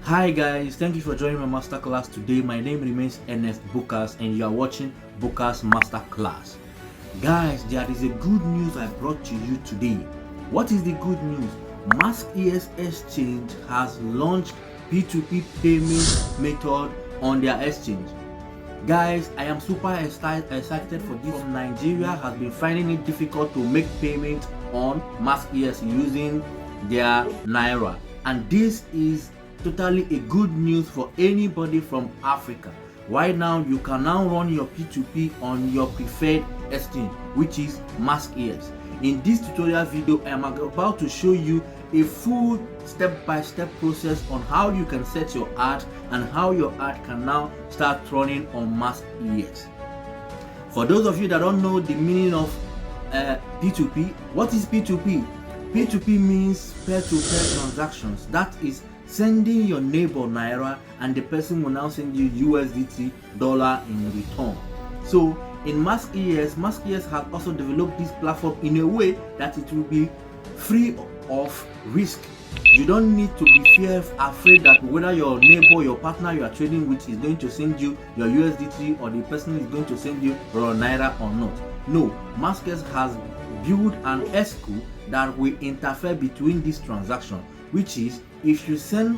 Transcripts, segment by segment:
Hi guys, thank you for joining my masterclass today. My name remains Ernest Bookers and you are watching Bookers Masterclass. Guys, there is a good news I brought to you today. What is the good news? MaskEX Exchange has launched P2P payment method on their exchange. Guys, I am super excited for this. Nigeria has been finding it difficult to make payment on MaskEX using their Naira, and this is totally a good news for anybody from Africa. Right now, you can now run your P2P on your preferred exchange, which is MaskEX. In this tutorial video, I am about to show you a full step-by-step process on how you can set your ad and how your ad can now start running on MaskEX. For those of you that don't know the meaning of P2P, what is P2P? P2P means peer-to-peer transactions. That is sending your neighbor Naira and the person will now send you USDT dollar in return. So in MaskEX has also developed this platform in a way that it will be free of risk. You don't need to be afraid that whether your neighbor, your partner you are trading with is going to send you your USDT or the person is going to send you your Naira or not. No, MaskEX has built an escrow that will interfere between this transaction, which is if you send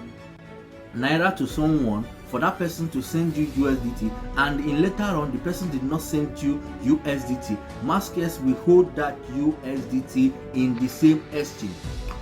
Naira to someone for that person to send you USDT and in later on the person did not send you USDT, MaskEX will hold that USDT in the same exchange.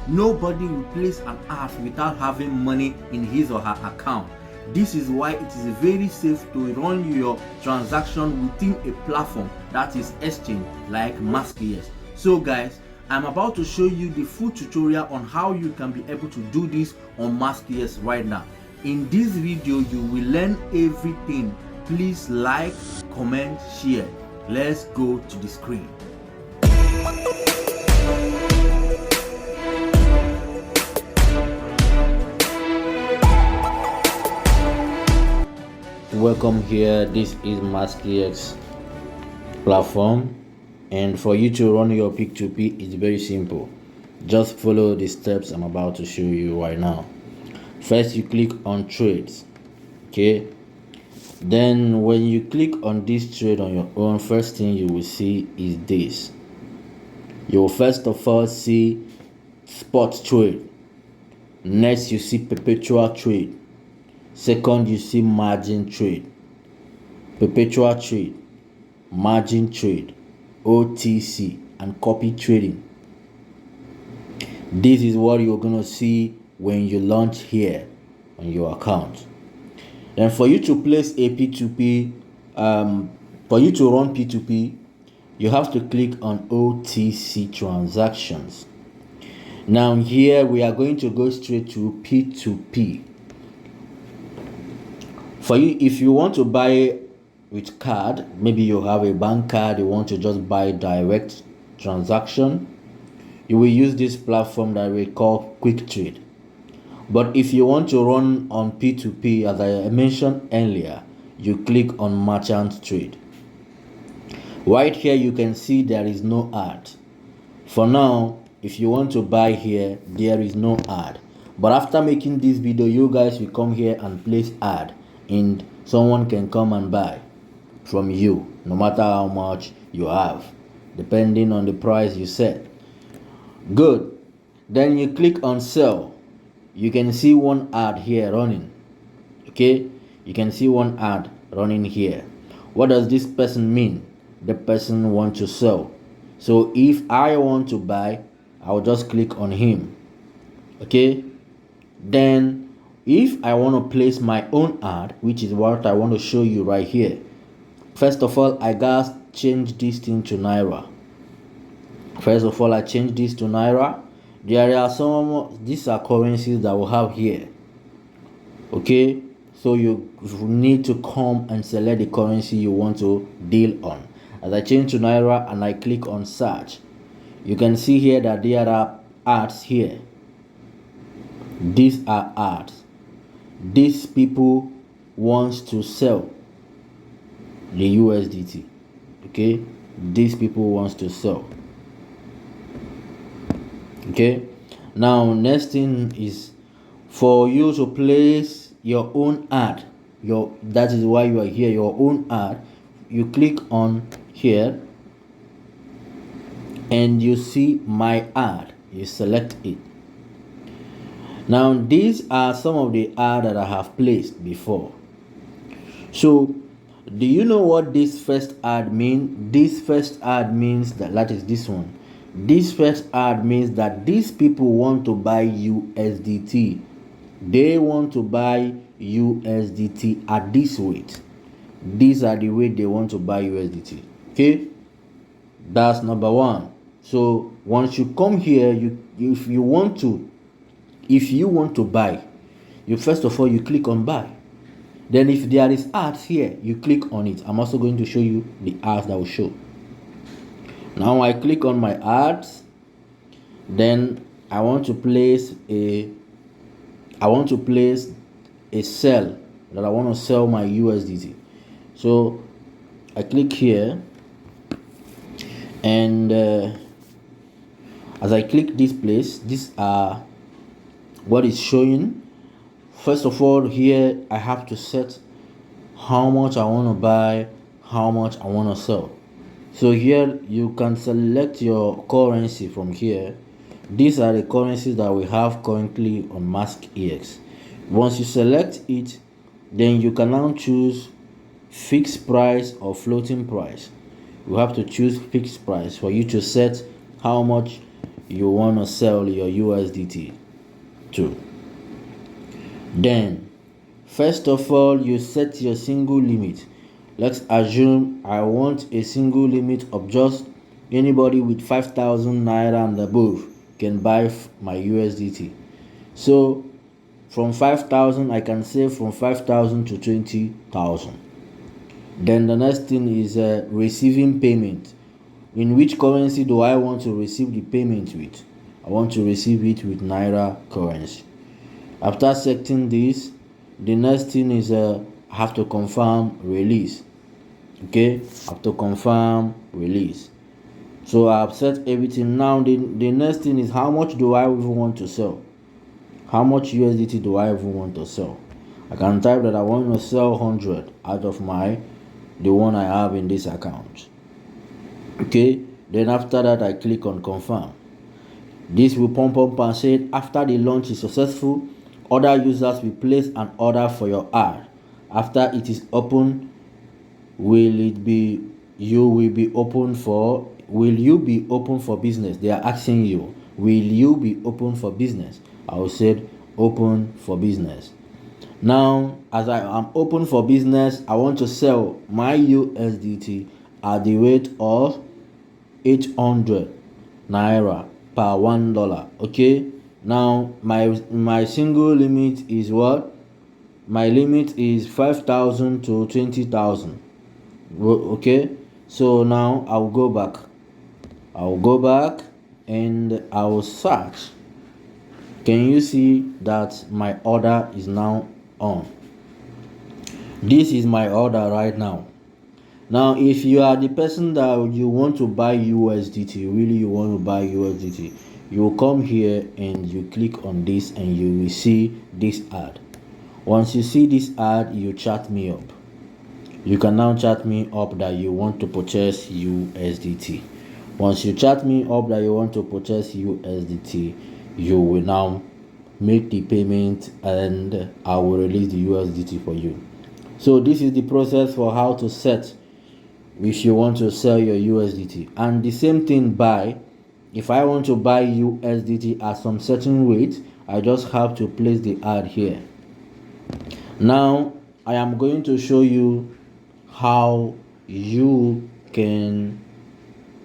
Nobody will place an ad without having money in his or her account. This is why it is very safe to run your transaction within a platform that is exchange like MaskEX. So guys, I'm about to show you the full tutorial on how you can be able to do this on MaskEX right now. In this video, you will learn everything. Please like, comment, share. Let's go to the screen. Welcome here. This is MaskEX platform, and for you to run your P2P, it's very simple. Just follow the steps I'm about to show you right now. First, you click on trades. Okay, then when you click on this trade on your own, first thing you will see is this. You will first of all see spot trade. Next, you see perpetual trade. Second, you see margin trade, perpetual trade, margin trade, OTC, and copy trading. This is what you're going to see when you launch here on your account. Then for you to place a P2P, for you to run P2P, you have to click on OTC transactions. Now here we are going to go straight to P2P. For you, if you want to buy with card, maybe you have a bank card, you want to just buy direct transaction, you will use this platform that we call Quick Trade. But if you want to run on P2P, as I mentioned earlier, you click on merchant trade. Right here you can see there is no ad. For now, if you want to buy here, there is no ad. But after making this video, you guys will come here and place ad, and someone can come and buy from you no matter how much you have, depending on the price you set. Good. Then you click on sell. You can see one ad here running. Okay, you can see one ad running here. What does this person mean? The person wants to sell. So if I want to buy, I'll just click on him. Okay, then if I want to place my own ad, which is what I want to show you right here, first of all, I gotta change this thing to Naira. First of all, I change this to Naira. There are these are currencies that we'll have here. Okay, so you need to come and select the currency you want to deal on. As I change to Naira and I click on search, you can see here that there are ads here. These are ads. These people wants to sell the USDT. Okay, these people wants to sell. Okay, now next thing is for you to place your own ad. That is why you are here, your own ad. You click on here and you see my ad. You select it. Now these are some of the ads that I have placed before. So do you know what this first ad means? This first ad means that is this one. This first ad means that these people want to buy USDT. They want to buy USDT at this rate. These are the way they want to buy USDT. Okay, that's number one. So once you come here, if you want to buy, you first of all you click on buy. Then if there is ads here, you click on it. I'm also going to show you the ads that will show. Now I click on my ads. Then I want to place a sell that I want to sell my USDT. So I click here, and as I click this place, these are what is showing. First of all, here I have to set how much I want to buy, how much I want to sell. So here you can select your currency from here. These are the currencies that we have currently on MaskEX. Once you select it, then you can now choose fixed price or floating price. You have to choose fixed price for you to set how much you want to sell your USDT to. Then first of all, you set your single limit. Let's assume I want a single limit of just anybody with 5,000 Naira and above can buy my USDT. So from 5,000, I can say from 5,000 to 20,000. Then the next thing is receiving payment. In which currency do I want to receive the payment with? I want to receive it with Naira currency. After setting this, the next thing is I have to confirm release. Okay, I have to confirm release. So I have set everything. Now the next thing is how much do I even want to sell? How much USDT do I even want to sell? I can type that I want to sell 100 out of the one I have in this account. Okay, then after that I click on confirm. This will pump up and say after the launch is successful, other users will place an order for your ad. After it is open, will you be open for business? They are asking you, will you be open for business? I will say open for business. Now as I am open for business, I want to sell my USDT at the rate of 800 Naira per $1. Okay, now my single limit is what? My limit is 5,000 to 20,000. Okay, so now I'll go back and I will search. Can you see that my order is now on? This is my order right now. Now if you are the person that you want to buy USDT, you want to buy USDT, you will come here and you click on this and you will see this ad. Once you see this ad, you chat me up. You can now chat me up that you want to purchase USDT. Once you chat me up that you want to purchase USDT, you will now make the payment and I will release the USDT for you. So this is the process for how to set if you want to sell your USDT. And the same thing buy. If I want to buy USDT at some certain rate, I just have to place the ad here. Now I am going to show you how you can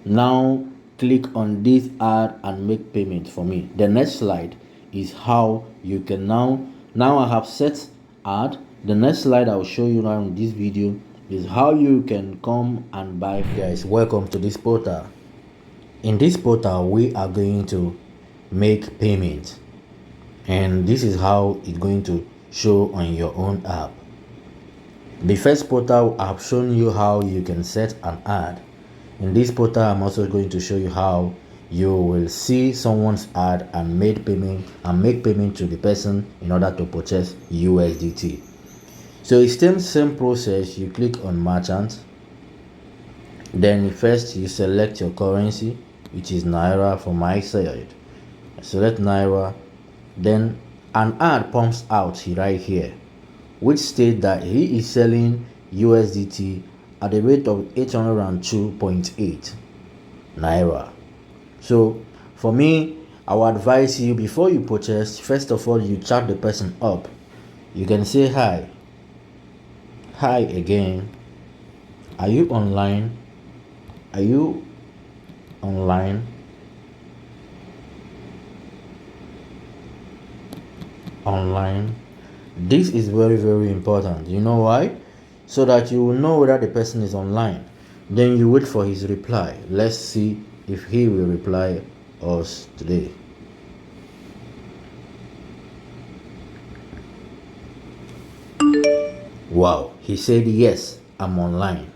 now click on this ad and make payment for me. The next slide is how you can now I have set ad. The next slide I will show you now in this video is how you can come and buy. Guys, welcome to this portal. In this portal we are going to make payment, and this is how it's going to show on your own app. The first portal I've shown you how you can set an ad. In this portal I'm also going to show you how you will see someone's ad and make payment to the person in order to purchase USDT. So it's the same process. You click on merchant, then first you select your currency, which is Naira for my side. Select Naira, then an ad pumps out right here which states that he is selling USDT at a rate of 802.8 Naira. So for me, I would advise you, before you purchase, first of all you chat the person up. You can say hi again, are you online, online. This is very, very important. You know why? So that you will know whether the person is online. Then you wait for his reply. Let's see if he will reply us today. Wow, he said yes, I'm online.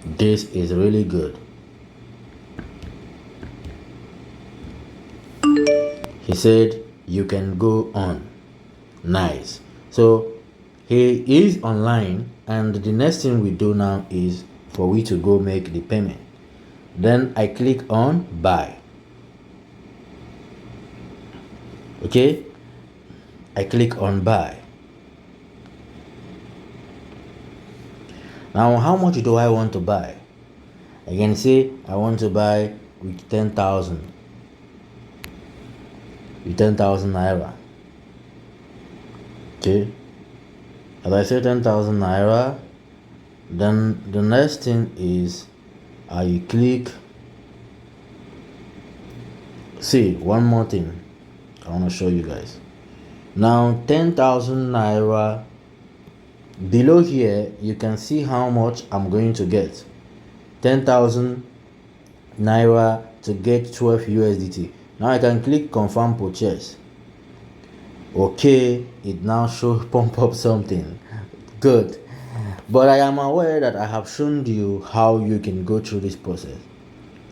This is really good. He said you can go on. Nice. So he is online, and the next thing we do now is for we to go make the payment. Then I click on buy. Okay, I click on buy. Now how much do I want to buy? I can say I want to buy with 10,000 Naira. Okay, as I say 10,000 Naira, then the next thing is I click. See, one more thing I want to show you guys. Now 10,000 Naira, below here you can see how much I'm going to get. 10,000 Naira to get 12 USDT. Now I can click confirm purchase. Okay, it now shows pump up something good, but I am aware that I have shown you how you can go through this process.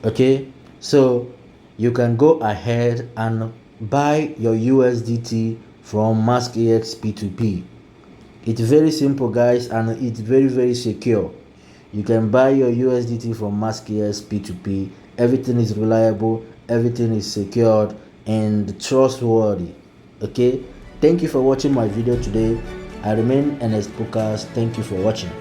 Okay, so you can go ahead and buy your USDT from MaskEX P2P. It's very simple, guys, and it's very, very secure. You can buy your USDT from MaskEX P2P. Everything is reliable, everything is secured and trustworthy. Okay, thank you for watching my video today. I remain Ernest Bookers. Thank you for watching.